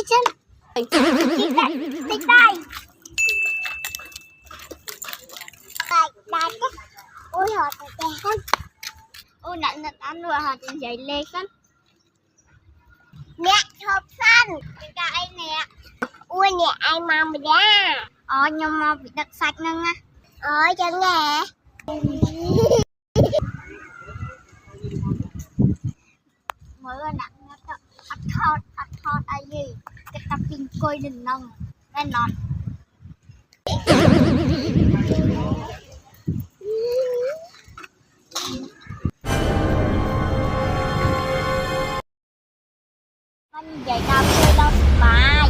chân tích đây đại ôi họ đẹp con ôi nãy nãy ăn rồi họ trên giấy lê con nè hộp xanh cái ai nè ui nè ai mà mày ra nhưng mà bị đặc sạch nè chân nè mới là nặng ăn thọt ai gì cái tập pin coi đừng nông nên nón anh dạy tao chơi lâu bài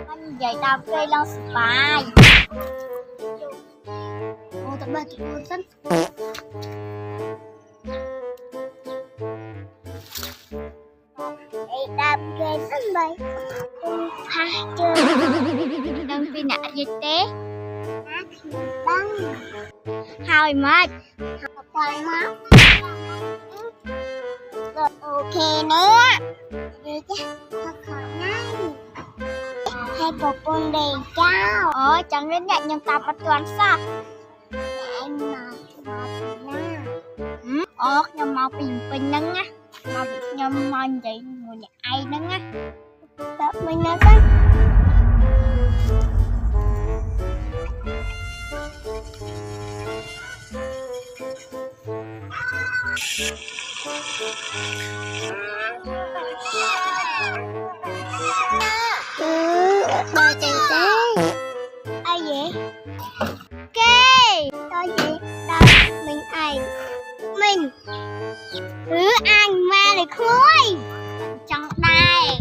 anh dạy tao chơi lâu bài ô tập ba tụi con sân đam chơi sân bay ha chơi đăng pin nạ gì thế đăng hai mắt hai mắt rồi ok nữa đi chứ thật khó nhanh hai bộ con đầy cao chẳng đến nhận nhân tập bắt toán sao em mà nhưng mà bình nâng á mà nhưng mà vậy người nhà ai nâng á tập mình nâng á ba chàng trai ai vậy ok tôi vậy đó mình ảnh mình thứ anh ma này khôi trong đây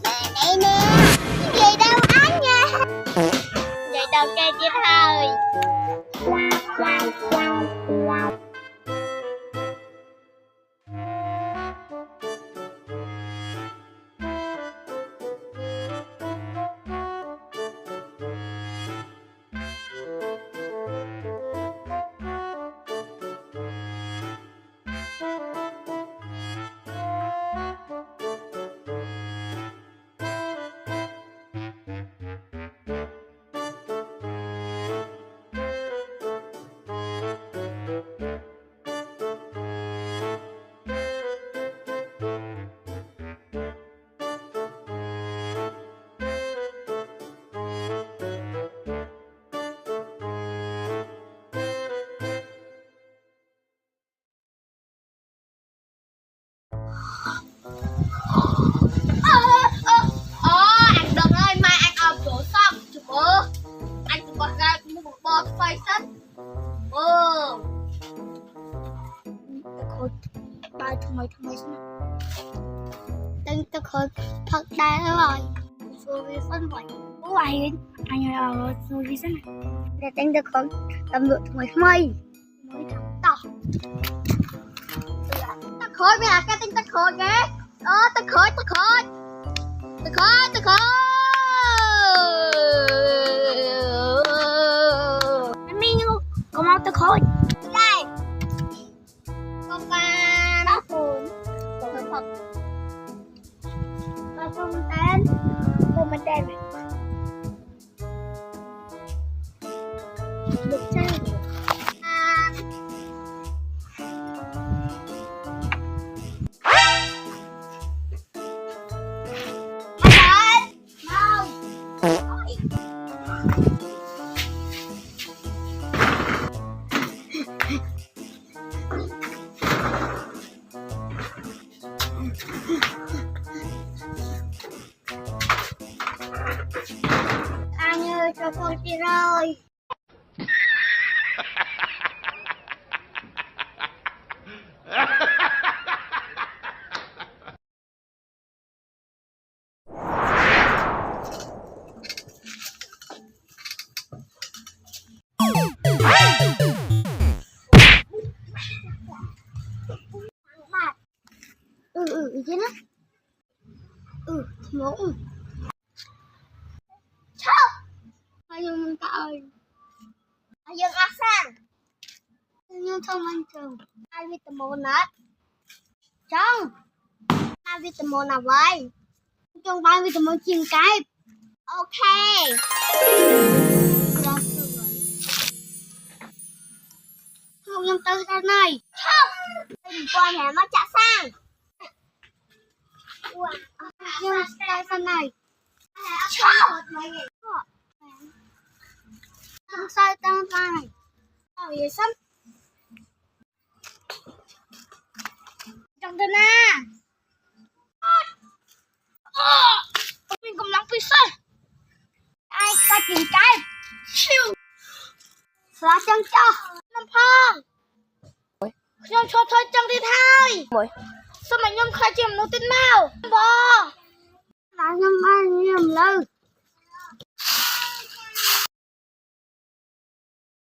đây nè vậy đâu anh nha vậy đâu cây tiếp thôi anh Đừng ơi mai anh ôm chỗ xong chụp anh chụp bọt ra mua một bò phơi sắt bài thằng mày tên tôi khơi thật đa rồi số vi phân vậy bố bài anh ơi số vi phân này để tên tôi khơi tầm được thằng mày mới thằng to ta khơi bây giờ cái tên ta khơi kìa ta khơi anh Minh có mau ta khơi đây con ba đó phun con thật con mình tên được sao anh ơi cho con đi rồi chứ nó muốn Ai dương mình tạo Ai dương ác sang nhưng thông anh trường ai biết tầm một nát trong vitamin nào vậy? Trong ba vitamin chiên cái. Ok. Không nhầm tới cái này. Không. Đừng qua mẹ nó trả sang. Nhưng tay sang này. Không. Không sai tay này. Vậy sắp. Trong tên à. Mình cũng lắm pizza. Ai ta chỉnh cái. Siêu. Xóa chân cho. Năm phong. Nhôm cho thôi chân đi thôi. Sao mà nhôm khai chìm nó tin mau. Bò. Là nhôm ăn nhôm lư.